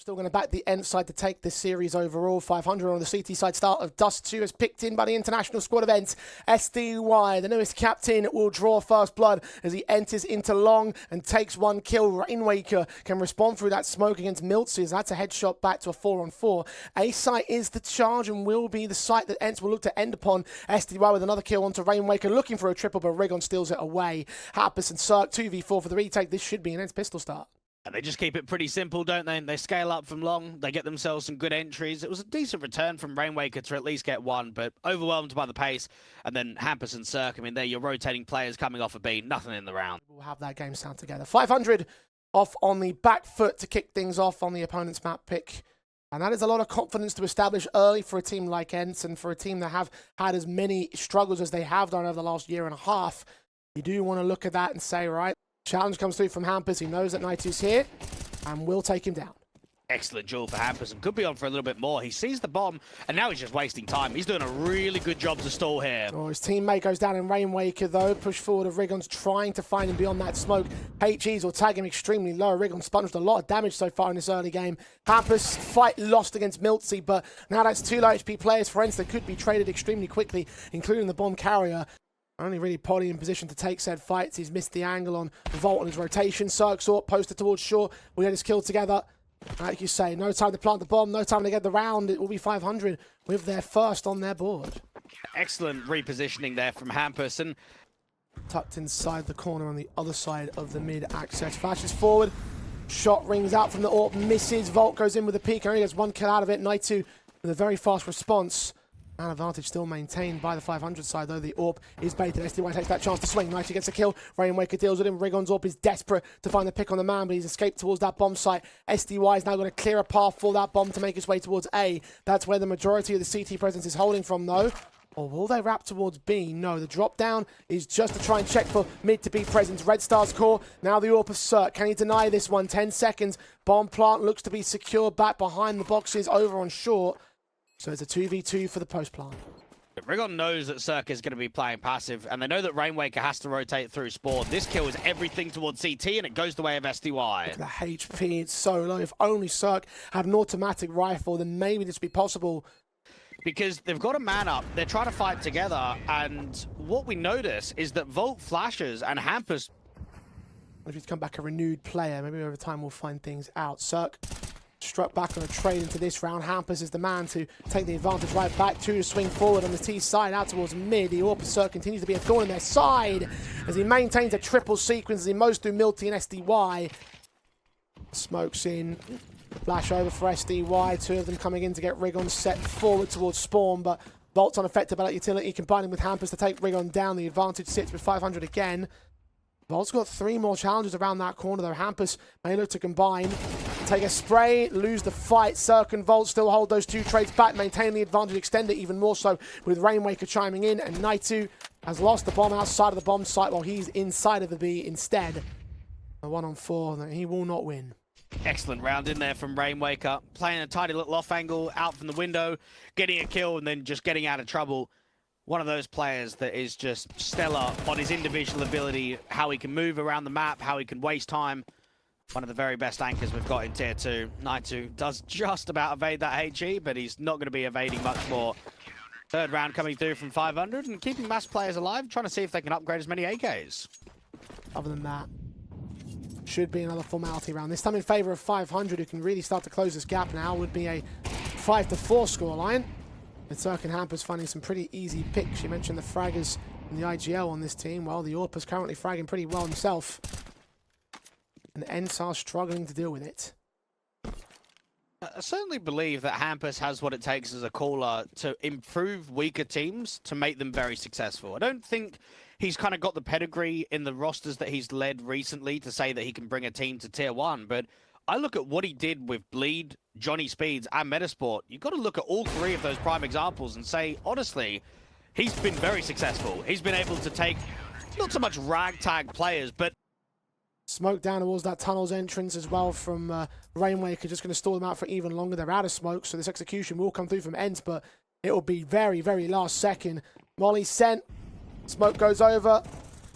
Still going to back the ENCE side to take this series overall. 500 on the CT side. Start of Dust 2 is picked in by the international squad of ENCE. SDY, the newest captain, will draw first blood as he enters into long and takes one kill. Rainwaker can respond through that smoke against Miltzy as that's a headshot back to a 4-on-4. A site is the charge and will be the site that ENCE will look to end upon. SDY with another kill onto Rainwaker, looking for a triple, but Rigon steals it away. Happus and Cirque 2v4 for the retake. This should be an ENCE pistol start. And they just keep it pretty simple, don't they? They scale up from long, they get themselves some good entries. It was a decent return from Rainwaker to at least get one, but overwhelmed by the pace. And then Hampus and Cirque, I mean, they're your rotating players coming off a B, nothing in the round. We'll have that game sound together. 500 off on the back foot to kick things off on the opponent's map pick. And that is a lot of confidence to establish early for a team like ENCE and for a team that have had as many struggles as they have done over the last year and a half. You do want to look at that and say, right, challenge comes through from Hampus. He knows that Naitu's here and will take him down. Excellent duel for Hampus and could be on for a little bit more. He sees the bomb and now he's just wasting time. He's doing a really good job to stall here. Oh, his teammate goes down in Rainwaker though. Push forward of Rigon's trying to find him beyond that smoke. HEs will tag him extremely low. Rigon sponged a lot of damage so far in this early game. Hampus fight lost against Miltzy, but now that's two low HP players for ENCE that could be traded extremely quickly, including the bomb carrier. Only really Polly in position to take said fights. He's missed the angle on Volt on his rotation. Cirque Sort posted towards shore. We get his kill together. Like you say, no time to plant the bomb, no time to get the round. It will be 500 with their first on their board. Excellent repositioning there from Hampus. And tucked inside the corner on the other side of the mid access. Flashes forward. Shot rings out from the AWP, misses. Volt goes in with a peek, only gets one kill out of it. Naitu with a very fast response. An advantage still maintained by the 500 side, though the AWP is baited. SDY takes that chance to swing. Naitu gets a kill. Rainwaker deals with him. Rigon's AWP is desperate to find the pick on the man, but he's escaped towards that bomb site. SDY is now going to clear a path for that bomb to make its way towards A. That's where the majority of the CT presence is holding from, though. Or will they wrap towards B? No, the drop down is just to try and check for mid to B presence. Red Star's core. Now the AWP of Cirque. Can he deny this one? 10 seconds. Bomb plant looks to be secure back behind the boxes over on short. So it's a 2v2 for the post plant. Rigon knows that Cirque is going to be playing passive, and they know that Rainwaker has to rotate through spawn. This kill is everything towards CT, and it goes the way of SDY. Look at the HP, it's so low. If only Cirque had an automatic rifle, then maybe this would be possible. Because they've got a man up, they're trying to fight together, and what we notice is that Volt flashes and Hampus. If he's come back a renewed player, maybe over time we'll find things out. Cirque struck back on a trade into this round. Hampus is the man to take the advantage right back to swing forward on the T side out towards mid. The AWP Cirque continues to be a thorn in their side as he maintains a triple sequence as he mows through Milty and SDY. Smokes in. Flash over for SDY. Two of them coming in to get Rigon set forward towards spawn, but Volt's unaffected by that utility, combining with Hampus to take Rigon down. The advantage sits with 500 again. Volt's got 3 more challenges around that corner though. Hampus may look to combine. Take a spray, lose the fight. Cirque and Volt still hold those 2 trades back, maintain the advantage, extend it even more so with Rainwaker chiming in, and Naitu has lost the bomb outside of the bomb site while he's inside of the B instead. A 1-on-4, he will not win. Excellent round in there from Rainwaker, playing a tiny little off angle out from the window, getting a kill and then just getting out of trouble. One of those players that is just stellar on his individual ability, how he can move around the map, how he can waste time. One of the very best anchors we've got in Tier 2. Naitu does just about evade that HE, but he's not going to be evading much more. Third round coming through from 500 and keeping mass players alive, trying to see if they can upgrade as many AKs. Other than that, should be another formality round. This time in favor of 500, who can really start to close this gap now. Would be a 5-4 scoreline. With Cirque and Hampus finding some pretty easy picks. You mentioned the fraggers in the IGL on this team. Well, the AWP is currently fragging pretty well himself. And ENCE are struggling to deal with it. I certainly believe that Hampus has what it takes as a caller to improve weaker teams to make them very successful. I don't think he's kind of got the pedigree in the rosters that he's led recently to say that he can bring a team to Tier 1, but I look at what he did with Bleed, Johnny Speeds, and Metasport. You've got to look at all 3 of those prime examples and say, honestly, he's been very successful. He's been able to take not so much ragtag players, but smoke down towards that tunnel's entrance as well from Rainwaker, just going to stall them out for even longer. They're out of smoke, so this execution will come through from ENCE, but it will be very, very last second. Molly sent. Smoke goes over.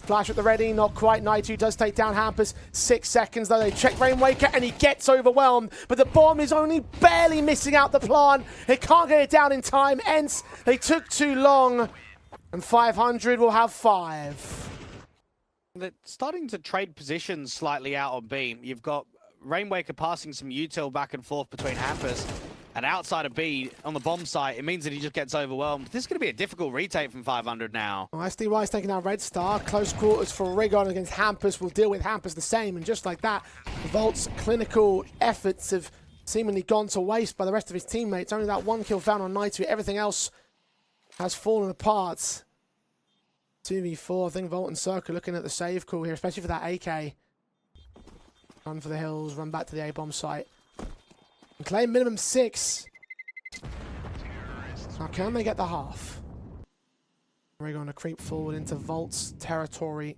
Flash at the ready, not quite. Naitu does take down Hampus. 6 seconds though. They check Rainwaker and he gets overwhelmed. But the bomb is only barely missing out the plant. They can't get it down in time. ENCE, they took too long. And 500 will have 5. They're starting to trade positions slightly out on B. You've got Rainwaker passing some util back and forth between Hampus. And outside of B, on the bomb site, it means that he just gets overwhelmed. This is going to be a difficult retake from 500 now. Well, SDY is taking down Red Star. Close quarters for Rigon against Hampus. Will deal with Hampus the same. And just like that, Volt's clinical efforts have seemingly gone to waste by the rest of his teammates. Only that 1 kill found on Naitu. Everything else has fallen apart. 2v4. I think Volt and Circa looking at the save call here, especially for that AK. Run for the hills, run back to the A-bomb site. And claim minimum 6. Now, can they get the half? We're going to creep forward into Volt's territory.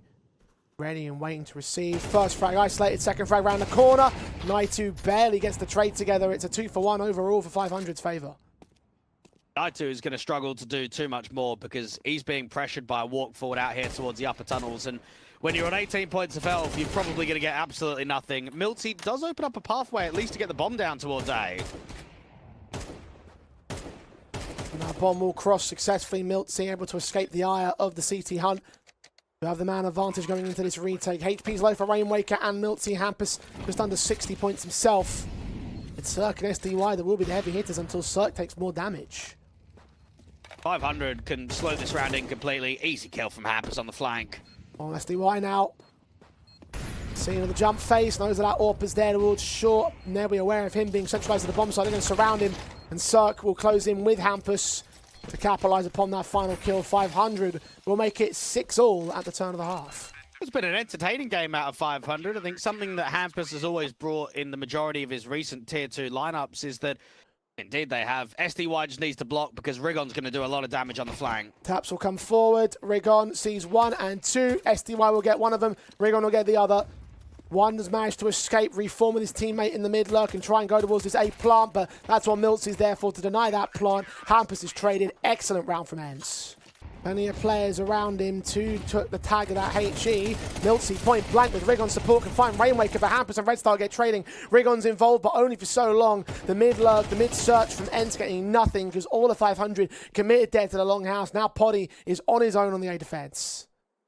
Ready and waiting to receive. First frag isolated, second frag around the corner. Naitu barely gets the trade together. It's a 2-for-1 overall for 500's favour. Naitu is going to struggle to do too much more because he's being pressured by a walk forward out here towards the upper tunnels. And when you're on 18 points of health, you're probably going to get absolutely nothing. miltzy does open up a pathway at least to get the bomb down towards A. Now bomb will cross successfully. miltzy able to escape the ire of the CT hunt. You have the man advantage going into this retake. HP's low for Rainwaker and miltzy. Hampus just under 60 points himself. It's Cirque and SDY that will be the heavy hitters until Cirque takes more damage. 500 can slow this round in completely. Easy kill from Hampus on the flank. On SDY now. Seeing the jump face, knows that AWP is there towards short. And they'll be aware of him being centralized at the bomb site. They're going to surround him. And Cirque will close in with Hampus to capitalize upon that final kill. 500 will make it 6-all at the turn of the half. It's been an entertaining game out of 500. I think something that Hampus has always brought in the majority of his recent Tier 2 lineups is that, indeed they have, SDY just needs to block because Rigon's going to do a lot of damage on the flank. Taps will come forward. Rigon sees 1 and 2. SDY will get one of them. Rigon will get the other. One has managed to escape, reform with his teammate in the mid lurk and try and go towards this A plant, but that's what miltzy's there for, to deny that plant. Hampus is traded. Excellent round from ENCE. Plenty of players around him. 2 took the tag of that HE. miltzy point blank with Rigon support can find Rainwaker, but Hampus and Red Star get trading. Rigon's involved, but only for so long. The mid lurk, the mid search from ENCE getting nothing because all the 500 committed dead to the longhouse. Now Poddy is on his own on the A defense.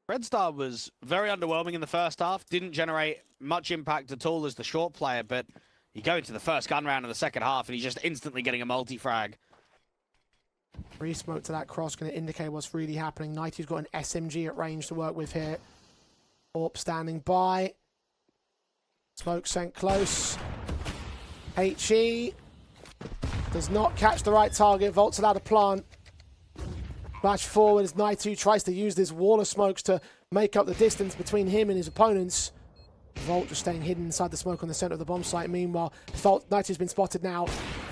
Red Star was very underwhelming in the first half. Didn't generate much impact at all as the short player, but you go into the first gun round in the second half and he's just instantly getting a multi-frag. Free smoke to that cross going to indicate what's really happening. Nighty's got an SMG at range to work with here. AWP standing by. Smoke sent close. HE does not catch the right target. Volt's allowed to plant. Flash forward as Naitu tries to use this wall of smokes to make up the distance between him and his opponents. Volt just staying hidden inside the smoke on the center of the bomb site. Meanwhile, Naity's been spotted now.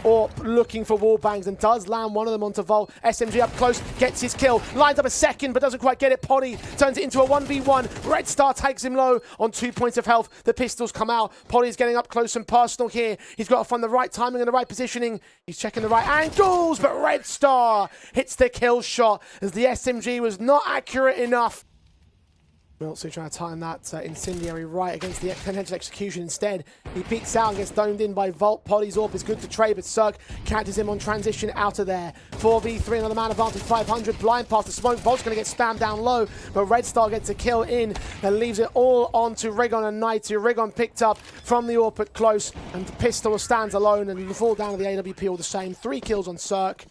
Orp looking for wall bangs and does land one of them onto Volt. SMG up close, gets his kill. Lines up a second, but doesn't quite get it. Poddy turns it into a 1v1. Red Star takes him low on 2 points of health. The pistols come out. Poddy's getting up close and personal here. He's got to find the right timing and the right positioning. He's checking the right angles, but Red Star hits the kill shot as the SMG was not accurate enough. miltzy trying to time that incendiary right against the potential execution. Instead, he peeks out and gets domed in by Volt. Poddy's AWP is good to trade, but Cirque catches him on transition out of there. 4v3, another man advantage, 500. Blind past the smoke. Volt's going to get spammed down low, but Red Star gets a kill in and leaves it all on to Rigon and Naitu. Rigon picked up from the AWP at close, and the pistol stands alone and will fall down to the AWP all the same. 3 kills on Cirque.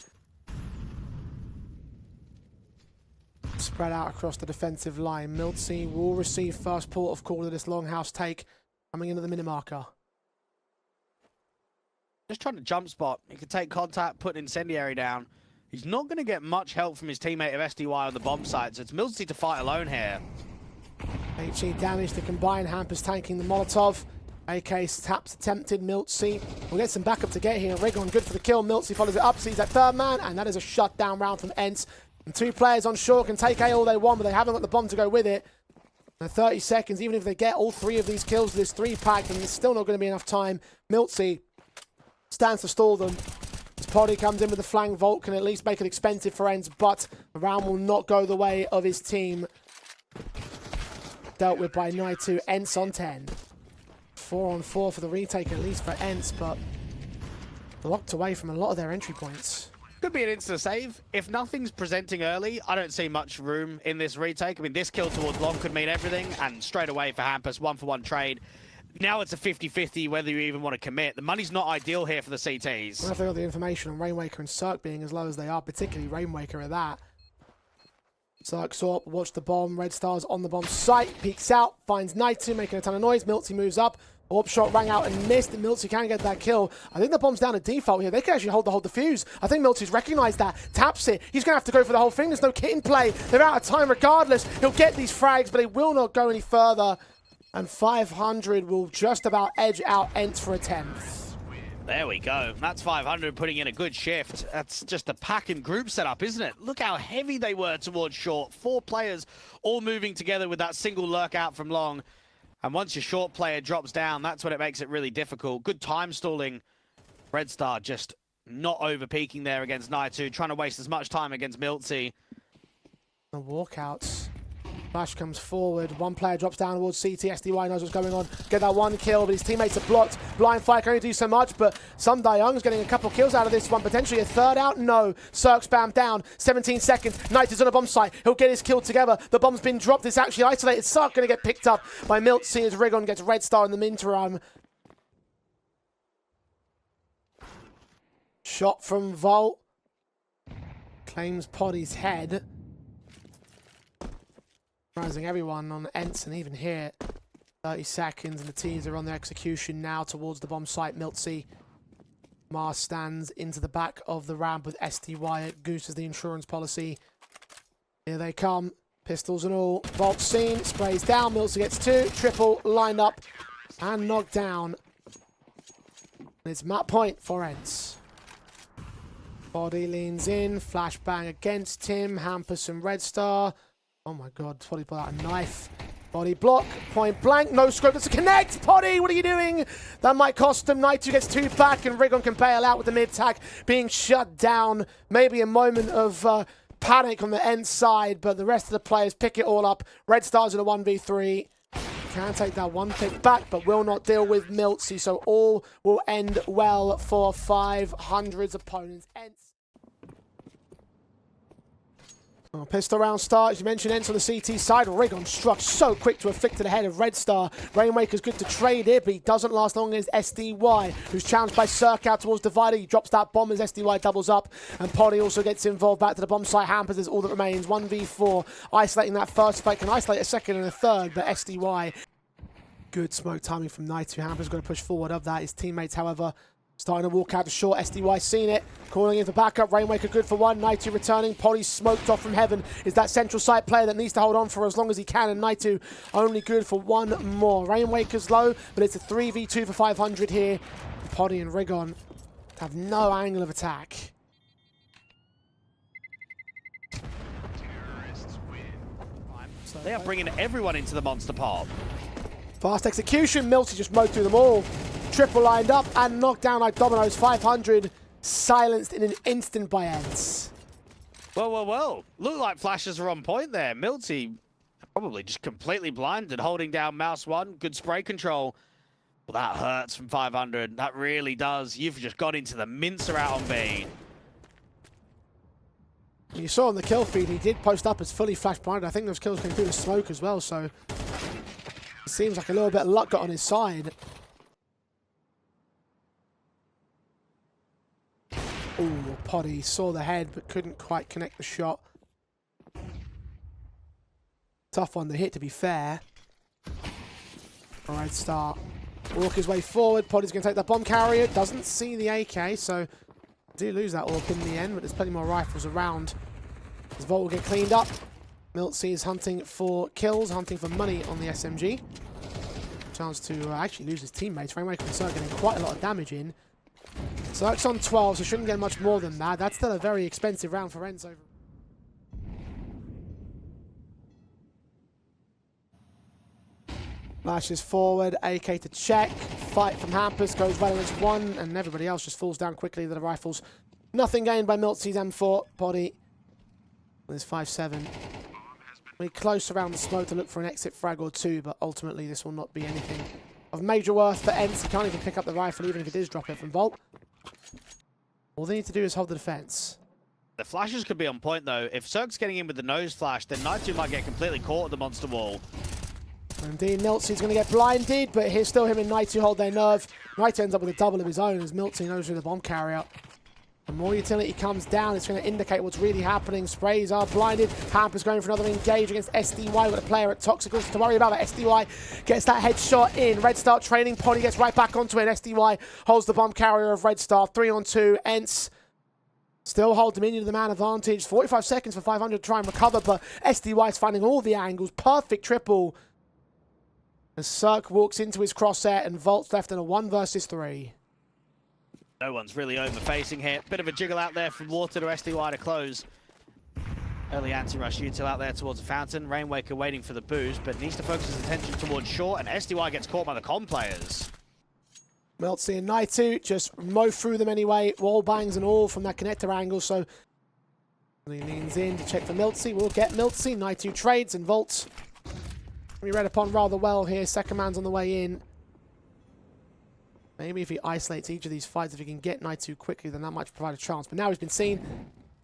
Spread out across the defensive line. miltzy will receive first port of call of this longhouse take coming into the minimarker. Just trying to jump spot. He can take contact, put an incendiary down. He's not going to get much help from his teammate of SDY on the bomb site, so it's miltzy to fight alone here. HE damage to combine. Hampus tanking the Molotov. AK taps attempted. miltzy will get some backup to get here. Rigon good for the kill. miltzy follows it up, sees that third man, and that is a shutdown round from ENCE. And 2 players on shore can take A all they want, but they haven't got the bomb to go with it. And 30 seconds, even if they get all 3 of these kills, this 3-pack, then there's still not going to be enough time. miltzy stands to stall them. As Poddy comes in with the flank, Volt can at least make it expensive for ENCE, but the round will not go the way of his team. dealt with by Naitu. ENCE on 10. 4 on 4 for the retake, at least for ENCE, but blocked away from a lot of their entry points. Could be an insta save. If nothing's presenting early, I don't see much room in this retake. I mean, this kill towards long could mean everything, and straight away for Hampus, 1-for-1 trade. Now it's a 50-50 whether you even want to commit. The money's not ideal here for the CTs. I think got the information on Rainwaker and Cirque being as low as they are, particularly Rainwaker at that. Cirque saw up, watched the bomb. Red Star's on the bomb site, peeks out, finds Naitu making a ton of noise. miltzy moves up. Orb shot rang out and missed, and miltzy can get that kill. I think the bomb's down to default here. They can actually hold the whole defuse. I think miltzy's recognized that. Taps it. He's going to have to go for the whole thing. There's no kit in play. They're out of time regardless. He'll get these frags, but he will not go any further. And 500 will just about edge out ENCE for a 10th. There we go. That's 500 putting in a good shift. That's just a pack and group setup, isn't it? Look how heavy they were towards short. 4 players all moving together with that single lurk out from long. And once your short player drops down, that's when it makes it really difficult. Good time stalling. Red Star just not over peaking there against Naitu, trying to waste as much time against miltzy. The walkouts. Flash comes forward. One player drops down towards CT. SDY knows what's going on. Get that one kill, but his teammates are blocked. Blind Fire can only do so much, but Sun Young's getting a couple kills out of this one. Potentially a third out. No. Cirque spam down. 17 seconds. Knight is on a bomb site. He'll get his kill together. The bomb's been dropped. It's actually isolated. Cirque going to get picked up by miltzy as Rigon gets Red Star in the interim. Shot from Volt. Claims Poddy's head. Surprising everyone on ENCE, and even here, 30 seconds, and the teams are on their execution now towards the bomb site. miltzy. Mars stands into the back of the ramp with SDY. Goose is the insurance policy. Here they come. Pistols and all. Volt seen. Sprays down. miltzy gets 2. Triple lined up and knocked down. And it's map point for ENCE. Body leans in. Flashbang against him. Hampus and Red Star. Oh my god, Poddy pulled out a knife. Body block, point blank, no scope, that's a connect! Poddy, what are you doing? That might cost him. Naitu gets 2 back, and Rigon can bail out with the mid-tack being shut down. Maybe a moment of panic on the ENCE side, but the rest of the players pick it all up. Red Stars in a 1v3. Can take that one pick back, but will not deal with miltzy, so all will end well for 500's opponents. ENCE. Oh, pistol round start, as you mentioned, ENCE on the CT side. Rigon struck so quick to afflict to the head of Red Star. Rainwaker's good to trade here, but he doesn't last long against SDY, who's challenged by Cirque out towards Divider. He drops that bomb as SDY doubles up, and Poddy also gets involved back to the bomb site. Hampers is all that remains. 1v4, isolating that first fight. Can isolate a second and a third, but SDY. Good smoke timing from Naitu. Hampers got to push forward of that. His teammates, however, starting to walk out to short. SDY seen it. Calling in for backup. Rainwaker good for 1. Naitu returning. Poddy smoked off from heaven. Is that central site player that needs to hold on for as long as he can. And Naitu only good for 1 more. Rainwaker's low, but it's a 3v2 for 500 here. Poddy and Rigon have no angle of attack. So they are bringing everyone into the monster pop. Fast execution. miltzy just mowed through them all. Triple lined up and knocked down like dominoes. 500 silenced in an instant by ENCE. Well. Look like flashes are on point there. miltzy probably just completely blinded, holding down mouse 1. Good spray control. Well, that hurts from 500. That really does. You've just got into the mincer out on B. You saw on the kill feed, he did post up as fully flash blinded. I think those kills came through the smoke as well, so it seems like a little bit of luck got on his side. Ooh, Poddy saw the head but couldn't quite connect the shot. Tough one to hit, to be fair. Alright, start. Walk his way forward. Poddy's going to take that bomb carrier. Doesn't see the AK, so do lose that AWP in the end, but there's plenty more rifles around. His Volt will get cleaned up. miltzy is hunting for kills, hunting for money on the SMG. Chance to actually lose his teammates. Rainwaker and Cirque getting quite a lot of damage in. Cirque's on 12, so shouldn't get much more than that. That's still a very expensive round for ENCE. Lashes forward, AK to check. Fight from Hampus goes well, and it's 1, and everybody else just falls down quickly to the rifles. Nothing gained by miltzy's M4. Poddy with his 5-7. We're close around the smoke to look for an exit frag or two, but ultimately this will not be anything of major worth for ENCE. He can't even pick up the rifle, even if it is drop it from Volt. All they need to do is hold the defense. The flashes could be on point, though. If Cirque's getting in with the nose flash, then Night2 might get completely caught at the monster wall. Indeed, Miltzy's going to get blinded, but here's still him and Night2 hold their nerve. Night2 ends up with a double of his own as Miltzy knows through the bomb carrier. The more utility comes down, it's going to indicate what's really happening. Sprays are blinded. Hamper's going for another engage against SDY with a player at Toxic. Also to worry about that. SDY gets that headshot in. Red Star training. Poddy gets right back onto it. SDY holds the bomb carrier of Red Star. 3-on-2. ENCE still hold dominion of the man advantage. 45 seconds for 500 to try and recover, but SDY is finding all the angles. Perfect triple. As Cirque walks into his crosshair and Volt's left in a 1 versus 3. No one's really over-facing here. Bit of a jiggle out there from Water to SDY to close. Early anti-rush util out there towards the fountain. Rainwaker waiting for the boost, but needs to focus his attention towards short, and SDY gets caught by the comm players. Miltzy and Night2 just mow through them anyway. Wall bangs and all from that connector angle, so he leans in to check for Miltzy. We'll get Miltzy. Night2 trades and Volt. We read upon rather well here. Second man's on the way in. Maybe if he isolates each of these fights, if he can get Night2 quickly, then that might provide a chance. But now he's been seen.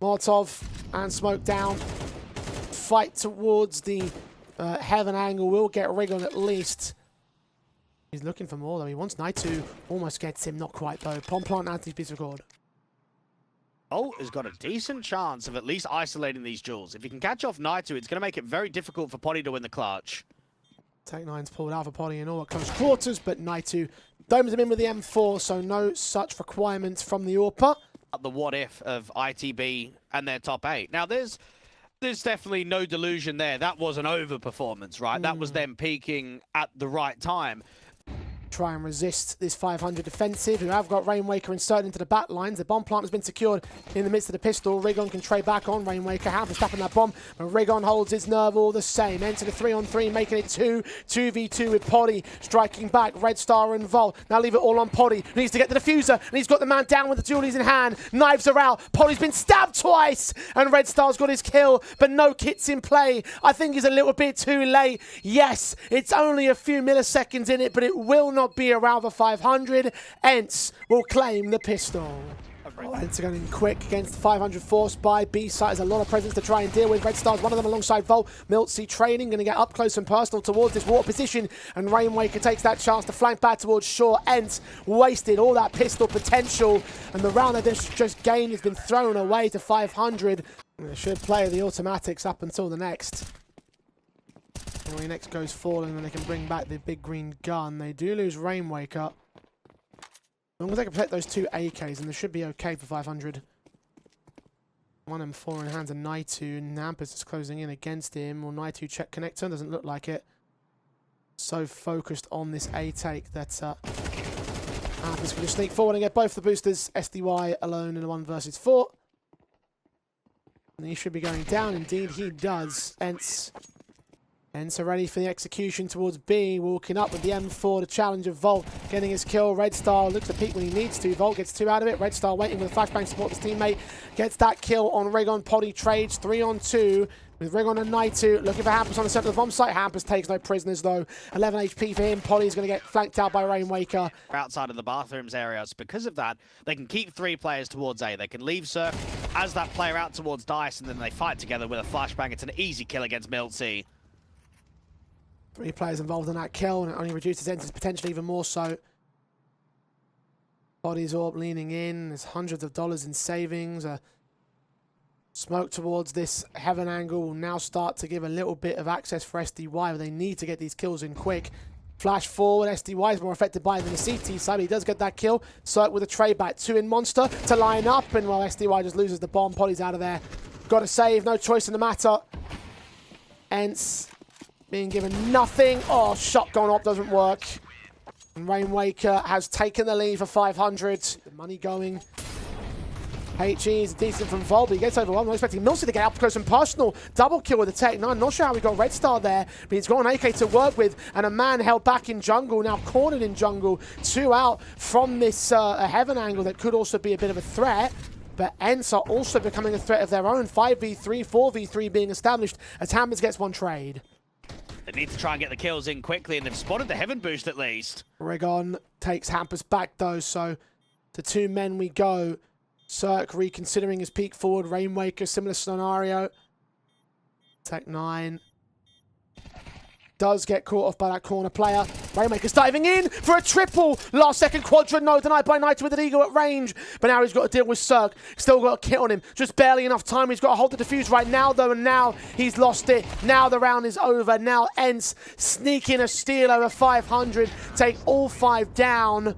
Molotov and smoke down. Fight towards the heaven angle. We'll get Rig on at least. He's looking for more, though. He wants Night2. Almost gets him. Not quite, though. Pom plant Anthony's piece of record. Volt has got a decent chance of at least isolating these duels. If he can catch off Night2, it's going to make it very difficult for Poddy to win the clutch. Tech9's pulled out for Poddy in all at close quarters, but Night2 domes him in with the M4, so no such requirements from the AWPer. The what if of ITB and their top 8. Now, there's definitely no delusion there. That was an overperformance, right? That was them peaking at the right time. Try and resist this 500 defensive, who have got Rainwaker inserted into the back lines. The bomb plant has been secured in the midst of the pistol. Rigon can trade back on Rainwaker. Hamper's tapping that bomb, but Rigon holds his nerve all the same. Enter the 3-on-3, making it 2v2 with Poddy striking back. Red Star and Vol. Now leave it all on Poddy. Needs to get the diffuser, and he's got the man down with the dualies in hand. Knives are out. Poddy's been stabbed twice, and Red Star's got his kill, but no kits in play. I think he's a little bit too late. Yes, it's only a few milliseconds in it, but it will not be around the 500. ENCE will claim the pistol. ENCE are going in quick against the 500 force by B-side. There's a lot of presence to try and deal with. Red Star's one of them alongside Volt. Miltzy training, going to get up close and personal towards this water position, and Rainwaker takes that chance to flank back towards shore. ENCE wasted all that pistol potential, and the round that just gained has been thrown away to 500. And they should play the automatics up until the next. When the next goes falling, and they can bring back the big green gun. They do lose Rainwaker. As long as they can protect those 2 AKs, and they should be okay for 500. 1 M4 in hands of Night2. Nampus is closing in against him. Will Night2 check connector? Doesn't look like it. So focused on this A take that Nampus can just sneak forward and get both the boosters. SDY alone in a 1 versus 4. And he should be going down. Indeed, he does. ENCE are ready for the execution towards B, walking up with the M4 to challenge of Volt, getting his kill. Red Star looks to peek when he needs to. Volt gets 2 out of it. Red Star waiting with a flashbang to support his teammate. Gets that kill on Rigon. Poddy trades 3-on-2 with Rigon and Night2 looking for Hampus on the center of the bomb site. Hampus takes no prisoners though. 11 HP for him. Poddy's going to get flanked out by Rainwaker. Outside of the bathrooms areas. Because of that, they can keep 3 players towards A. They can leave Cirque as that player out towards Dice, and then they fight together with a flashbang. It's an easy kill against Miltzy. 3 players involved in that kill, and it only reduces ENCE's potential even more so. Poddy's all leaning in. There's hundreds of dollars in savings. Smoke towards this heaven angle will now start to give a little bit of access for SDY, but they need to get these kills in quick. Flash forward. SDY is more affected by it than the CT side. He does get that kill. Cirque with a trade back. 2 in Monster to line up, and while SDY just loses the bomb, Poddy's out of there. Got to save. No choice in the matter. ENCE being given nothing. Oh, shotgun op doesn't work. And Rainwaker has taken the lead for 500. The money going. HE is decent from Vol, but he gets overwhelmed. I'm expecting Miltzy to get up close and personal. Double kill with the Tech9. Not sure how we got Red Star there, but he's got an AK to work with, and a man held back in jungle, now cornered in jungle. 2 out from this heaven angle that could also be a bit of a threat. but ENCE are also becoming a threat of their own. 5v3, 4v3 being established as Hampers gets one trade. They need to try and get the kills in quickly, and they've spotted the Heaven boost at least. Rigon takes Hampers back though, so to 2 men we go. Cirque reconsidering his peek forward. Rainmaker, similar scenario. Tech9 does get caught off by that corner player. Rainmaker's diving in for a triple. Last second quadrant, no, denied by Knight with an eagle at range. But now he's got to deal with Cirque. Still got a kit on him. Just barely enough time. He's got to hold the defuse right now, though, and now he's lost it. Now the round is over. Now ENCE sneaking a steal over 500. Take all 5 down.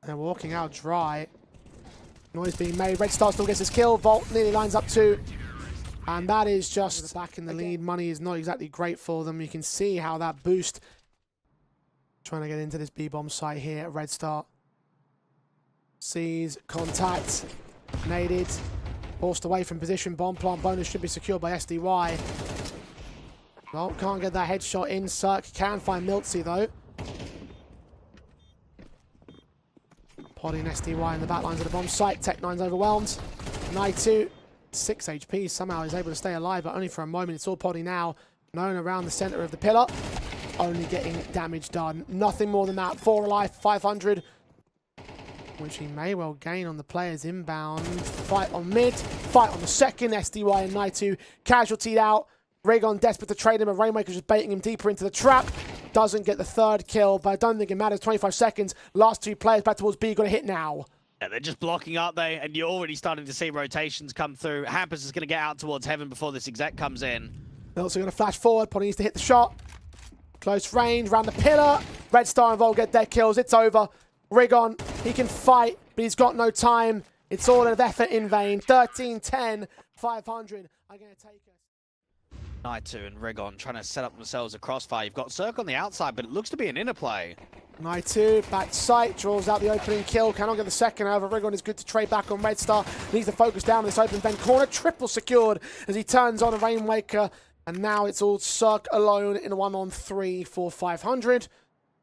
They're walking out dry. Noise being made. Red Star still gets his kill. Vault nearly lines up 2. And that is just back in the lead. Money is not exactly great for them. You can see how that boost. Trying to get into this B-bomb site here at Red Star. Sees contact. Naded. Forced away from position. Bomb plant bonus should be secured by SDY. Well, can't get that headshot in. Cirque can find Miltsy though. Poddy and SDY in the back lines of the bomb site. Tech9's overwhelmed. Naitu, 6 HP. Somehow is able to stay alive, but only for a moment. It's all Poddy now. Known around the center of the pillar. Only getting damage done. Nothing more than that. 4 alive, 500. Which he may well gain on the players inbound. Fight on mid. Fight on the second. SDY and Naitu casualtied out. Rigon desperate to trade him, and Rainmaker just baiting him deeper into the trap. Doesn't get the 3rd kill, but I don't think it matters. 25 seconds. Last 2 players back towards B. Got to hit now. Yeah, they're just blocking, aren't they? And you're already starting to see rotations come through. Hampers is going to get out towards Heaven before this exec comes in. They're also going to flash forward. Poddy needs to hit the shot. Close range, round the pillar. Red Star and Vol get their kills. It's over. Rigon, he can fight, but he's got no time. It's all an effort in vain. 13-10, 500 are going to take us. Naitu and Rigon trying to set up themselves a crossfire. You've got Cirque on the outside, but it looks to be an inner play. Naitu, back sight, draws out the opening kill. Cannot get the second, however. Rigon is good to trade back on Red Star. Needs to focus down on this open vent corner. Triple secured as he turns on a Rainmaker. And now it's all Cirque alone in a 1-on-3 for 500.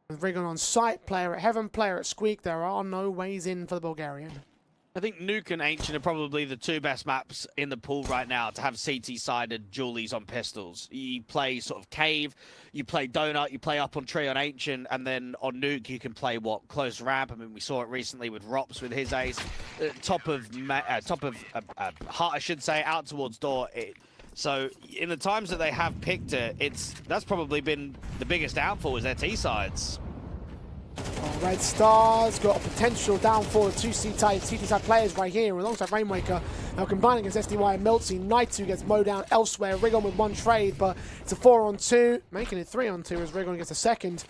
With Rigon on site, player at Heaven, player at Squeak. There are no ways in for the Bulgarian. I think Nuke and Ancient are probably the 2 best maps in the pool right now to have CT-sided Julies on pistols. You play sort of Cave, you play Donut, you play up on Tree on Ancient, and then on Nuke you can play, what, Close Ramp. I mean, we saw it recently with Rops with his ace. Top of Heart, I should say, out towards Door. So in the times that they have picked it, that's probably been the biggest downfall is their T-sides. Oh, Red Star's got a potential downfall of 2 CT-side players right here alongside Rainmaker. Now combining against SDY and Miltsy, Naitu gets mowed down elsewhere. Rigon with 1 trade, but it's a 4-on-2, making it 3-on-2 as Rigon gets a second.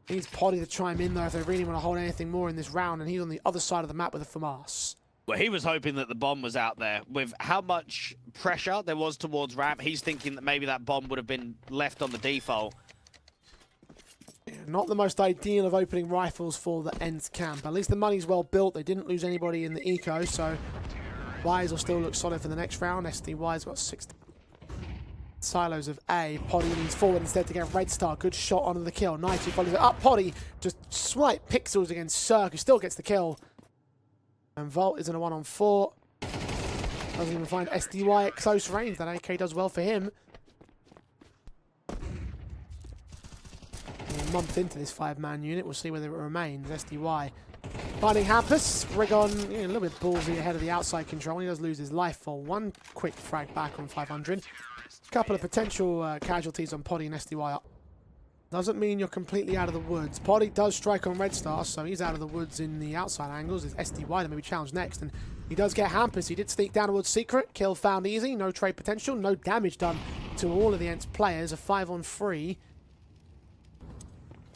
Needs Poddy to chime in though if they really want to hold anything more in this round, and he's on the other side of the map with a FAMAS. Well, he was hoping that the bomb was out there. With how much pressure there was towards Ramp, he's thinking that maybe that bomb would have been left on the default. Not the most ideal of opening rifles for the ENCE camp. At least the money's well built. They didn't lose anybody in the eco, so Ys will still look solid for the next round. SDY's got 6 silos of A. Poddy leans forward instead to get Red Star. Good shot onto the kill. Naitu follows it up. Poddy just slight pixels against Cirque, who still gets the kill. And Volt is in a 1-on-4. Doesn't even find SDY at close range. That AK does well for him. A month into this 5-man unit, we'll see whether it remains. SDY finding Hampus. Rigon, a little bit ballsy ahead of the outside control. He does lose his life for 1 quick frag back on 500. A couple of potential casualties on Poddy and SDY. Doesn't mean you're completely out of the woods. Poddy does strike on Red Star, so he's out of the woods in the outside angles. It's SDY that may be challenged next, and he does get Hampus. He did sneak down towards Secret. Kill found easy. No trade potential. No damage done to all of the ENCE players. A 5-on-3.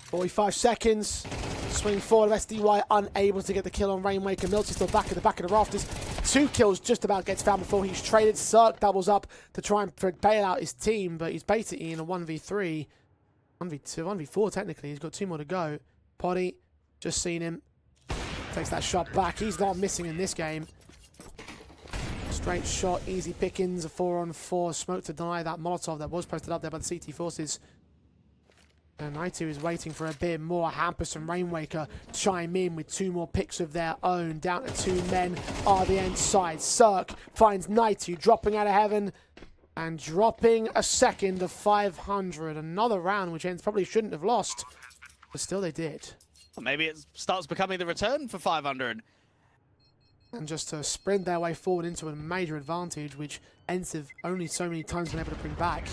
45 seconds. Swing forward of SDY, unable to get the kill on Rainmaker. Miltsy still back at the back of the rafters. 2 kills just about gets found before he's traded. Cirque doubles up to try and bail out his team, but he's basically in a 1v3. 1v2, 1v4 technically. He's got 2 more to go. Poddy, just seen him. Takes that shot back. He's not missing in this game. Straight shot, easy pickings. A 4-on-4. Smoke to deny that Molotov that was posted up there by the CT forces. And Naitu is waiting for a bit more. Hampus and Rainwaker chime in with 2 more picks of their own. Down to 2 men are the end side. Cirque finds Naitu dropping out of heaven and dropping a second of 500. Another round which ENCE probably shouldn't have lost, but still they did. Maybe it starts becoming the return for 500. And just to sprint their way forward into a major advantage, which ENCE have only so many times been able to bring back.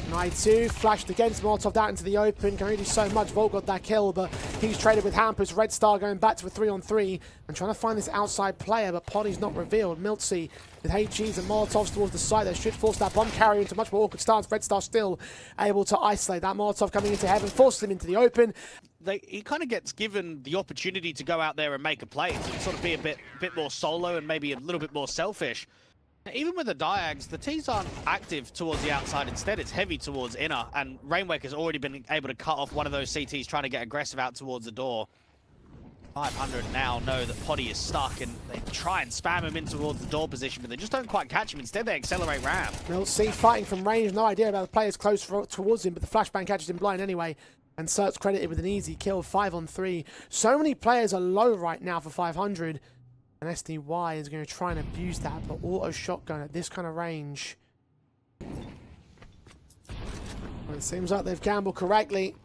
Naitu flashed against Molotov out into the open. Can only do so much. Volt got that kill, but he's traded with Hampus. Red Star going back to a 3-on-3 and trying to find this outside player, but Poddy's not revealed. Miltsy with HGs and Molotovs towards the side. They should force that bomb carrier into a much more awkward stance. Red Star still able to isolate that Molotov coming into heaven, forces him into the open. He kind of gets given the opportunity to go out there and make a play, to sort of be a bit more solo and maybe a little bit more selfish. Even with the Diags, the T's aren't active towards the outside. Instead, it's heavy towards inner, and Rainwaker's already been able to cut off one of those CTs trying to get aggressive out towards the door. 500 now know that Poddy is stuck, and they try and spam him in towards the door position, but they just don't quite catch him. Instead, they accelerate ramp. Miltsy fighting from range. No idea about the players close towards him, but the flashbang catches him blind anyway. And Cert's credited with an easy kill, 5-on-3. So many players are low right now for 500. And SDY is going to try and abuse that, but auto shotgun at this kind of range. Well, it seems like they've gambled correctly.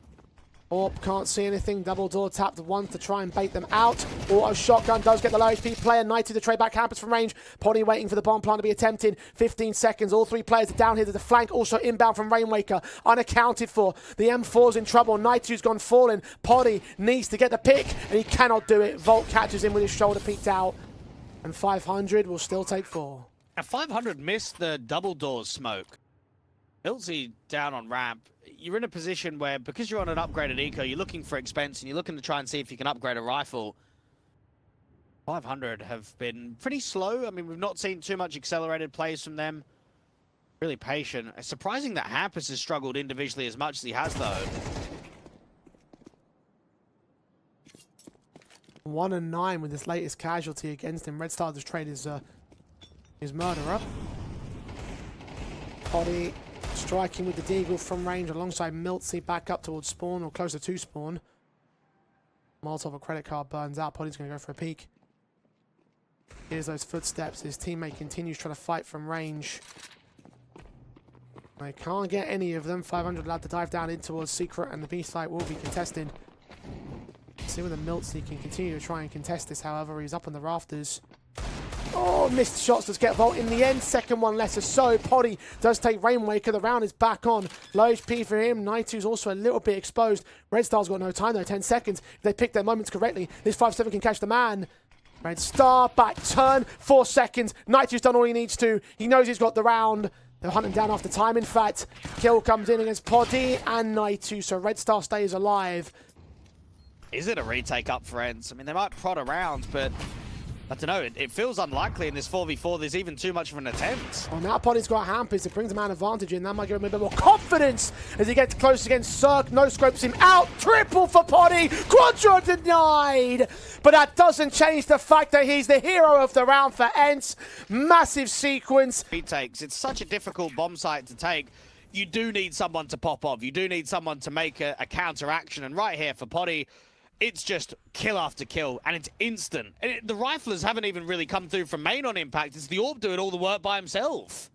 Orp can't see anything. Double door tapped once to try and bait them out. Auto shotgun does get the low HP player. Knighted to trade back Hampus from range. Poddy waiting for the bomb plant to be attempted. 15 seconds. All 3 players are down here to the flank. Also inbound from Rainwaker. Unaccounted for. The M4's in trouble. Night's gone falling. Poddy needs to get the pick, and he cannot do it. Volt catches him with his shoulder peeked out. And 500 will still take 4. And 500 missed the double doors smoke. Ilzy down on ramp. You're in a position where, because you're on an upgraded eco, you're looking for expense and you're looking to try and see if you can upgrade a rifle. 500 have been pretty slow. I mean, we've not seen too much accelerated plays from them. Really patient. It's surprising that Hampus has struggled individually as much as he has, though. 1-9 with this latest casualty against him. Red Star just trade his murderer. Poddy striking with the Deagle from range alongside Miltsy back up towards spawn, or closer to spawn. Molotov a credit card burns out. Poddy's going to go for a peek. Here's those footsteps. His teammate continues trying to fight from range. They can't get any of them. 500 allowed to dive down in towards Secret, and the B site will be contested. See whether Miltsy can continue to try and contest this, however. He's up on the rafters. Oh, missed shots. Does get Volt in the end. Second one lesser so. Poddy does take Rainwaker. The round is back on. Low HP for him. Naitu's also a little bit exposed. Red Star's got no time though. 10 seconds. If they pick their moments correctly, this 5-7 can catch the man. Red Star back turn. 4 seconds. Naitu's done all he needs to. He knows he's got the round. They'll hunt him down after time. In fact, kill comes in against Poddy and Naitu. So Red Star stays alive. Is it a retake up for ENCE? I mean, they might prod around, but I don't know. It feels unlikely in this 4v4. There's even too much of an attempt. Well, now Poddy's got Hampus. It brings the man advantage in. That might give him a bit more confidence as he gets close against Cirque. No scopes him out. Triple for Poddy. Quadra denied. But that doesn't change the fact that he's the hero of the round for ENCE. Massive sequence. Retakes. It's such a difficult bomb site to take. You do need someone to pop off. You do need someone to make a counter-action. And right here for Poddy, it's just kill after kill, and it's instant. And the riflers haven't even really come through from main on impact. It's the Orb doing all the work by himself.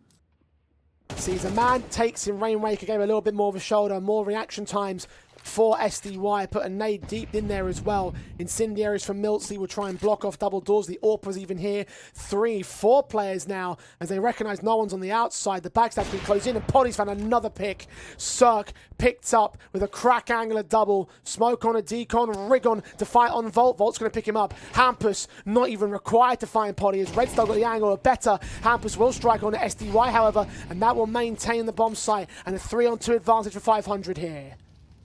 Sees a man, takes him. Rainwaker gave a little bit more of a shoulder, more reaction times for SDY. Put a nade deep in there as well. Incendiaries from Miltsy will try and block off double doors. The AWP was even here. 3-4 players now as they recognize no one's on the outside. The backstab's been closed in, and Poddy's found another pick. Cirque picked up with a crack angular double. Smoke on a decon, rig on to fight on Volt. Volt's going to pick him up. Hampus not even required to find Poddy as Red Star got the angle better. Hampus will strike on the SDY, however, and that will maintain the bomb site and a 3-on-2 advantage for 500 here.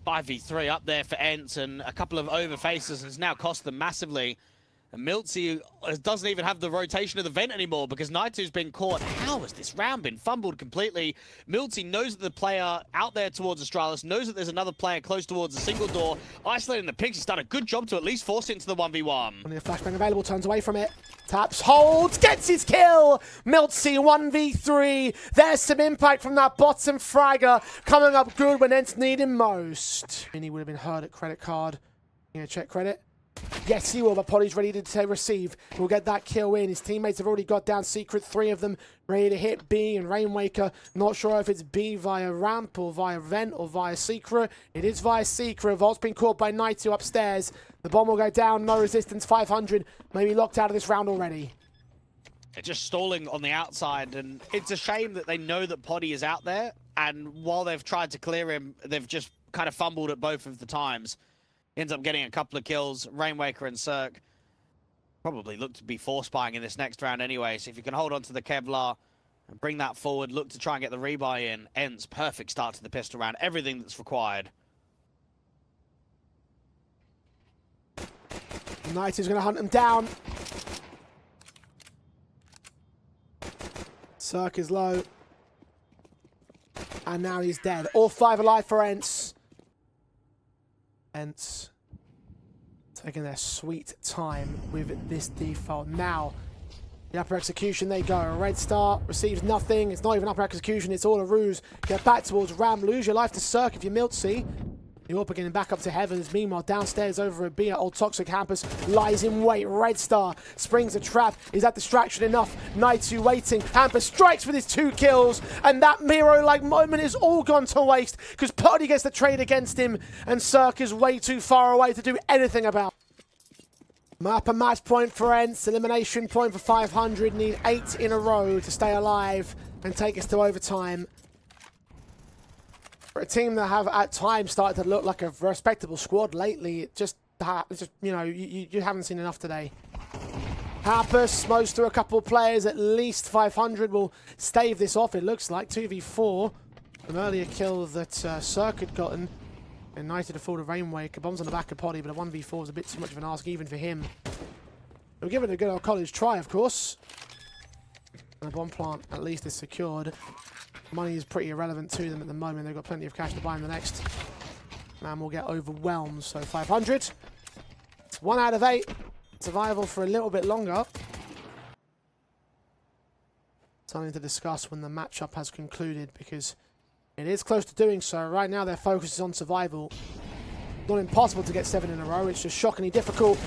5v3 up there for ENCE, and a couple of overfaces has now cost them massively. And Miltzy doesn't even have the rotation of the vent anymore because Naitu's been caught. How has this round been fumbled completely? Miltzy knows that the player out there towards Astralis knows that there's another player close towards a single door. Isolating the picks, he's done a good job to at least force it into the 1v1. Only a flashbang available, turns away from it. Taps, holds, gets his kill! Miltzy 1v3. There's some impact from that bottom fragger. Coming up good when ENCE need him most. And he would have been hurt at credit card. You gonna check credit? Yes, he will, but Poddy's ready to receive. He'll get that kill in. His teammates have already got down Secret, 3 of them ready to hit B, and Rainwaker, not sure if it's B via ramp or via vent or via Secret. It is via Secret. Vault's been caught by Naitu upstairs. The bomb will go down, no resistance, 500. Maybe locked out of this round already. They're just stalling on the outside, and it's a shame that they know that Poddy is out there, and while they've tried to clear him, they've just kind of fumbled at both of the times. Ends up getting a couple of kills. Rainwaker and Cirque probably look to be force buying in this next round anyway. So if you can hold on to the Kevlar and bring that forward, look to try and get the rebuy in. ENCE, perfect start to the pistol round. Everything that's required. Knight is going to hunt him down. Cirque is low. And now he's dead. All 5 alive for ENCE. ENCE taking their sweet time with this default. Now, the upper execution they go. A red star receives nothing. It's not even upper execution, it's all a ruse. Get back towards Ram. Lose your life to Cirque if you're Miltzy. You're getting back up to heavens. Meanwhile, downstairs over at B at Old Toxic Campus lies in wait. Red Star springs a trap. Is that distraction enough? Naitu waiting. Campus strikes with his 2 kills. And that Miro-like moment is all gone to waste because Poddy gets the trade against him and Cirque is way too far away to do anything about. Map a match point for ENCE. Elimination point for 500. Need 8 in a row to stay alive and take us to overtime. For a team that have at times started to look like a respectable squad lately, it's just you know, you haven't seen enough today. Campus smokes through a couple of players, at least 500 will stave this off, it looks like. 2v4, an earlier kill that Cirque had gotten, and Knighted a fall to Rainwaker. Bombs on the back of Poddy, but a 1v4 is a bit too much of an ask even for him. We'll give it a good old college try, of course. And the bomb plant at least is secured. Money is pretty irrelevant to them at the moment. They've got plenty of cash to buy in the next. Man will get overwhelmed, so 500. It's 1 out of 8. Survival for a little bit longer. Something to discuss when the matchup has concluded because it is close to doing so. Right now their focus is on survival. Not impossible to get 7 in a row, it's just shockingly difficult.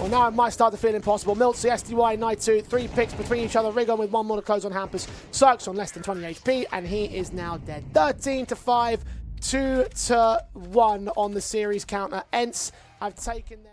Well, now it might start to feel impossible. Miltzy, SDY, Naitu, 3 picks between each other. Rigon with 1 more to close on Hampus. Cirque's on less than 20 HP, and he is now dead. 13-5, 2-1 on the series counter. ENCE have taken their...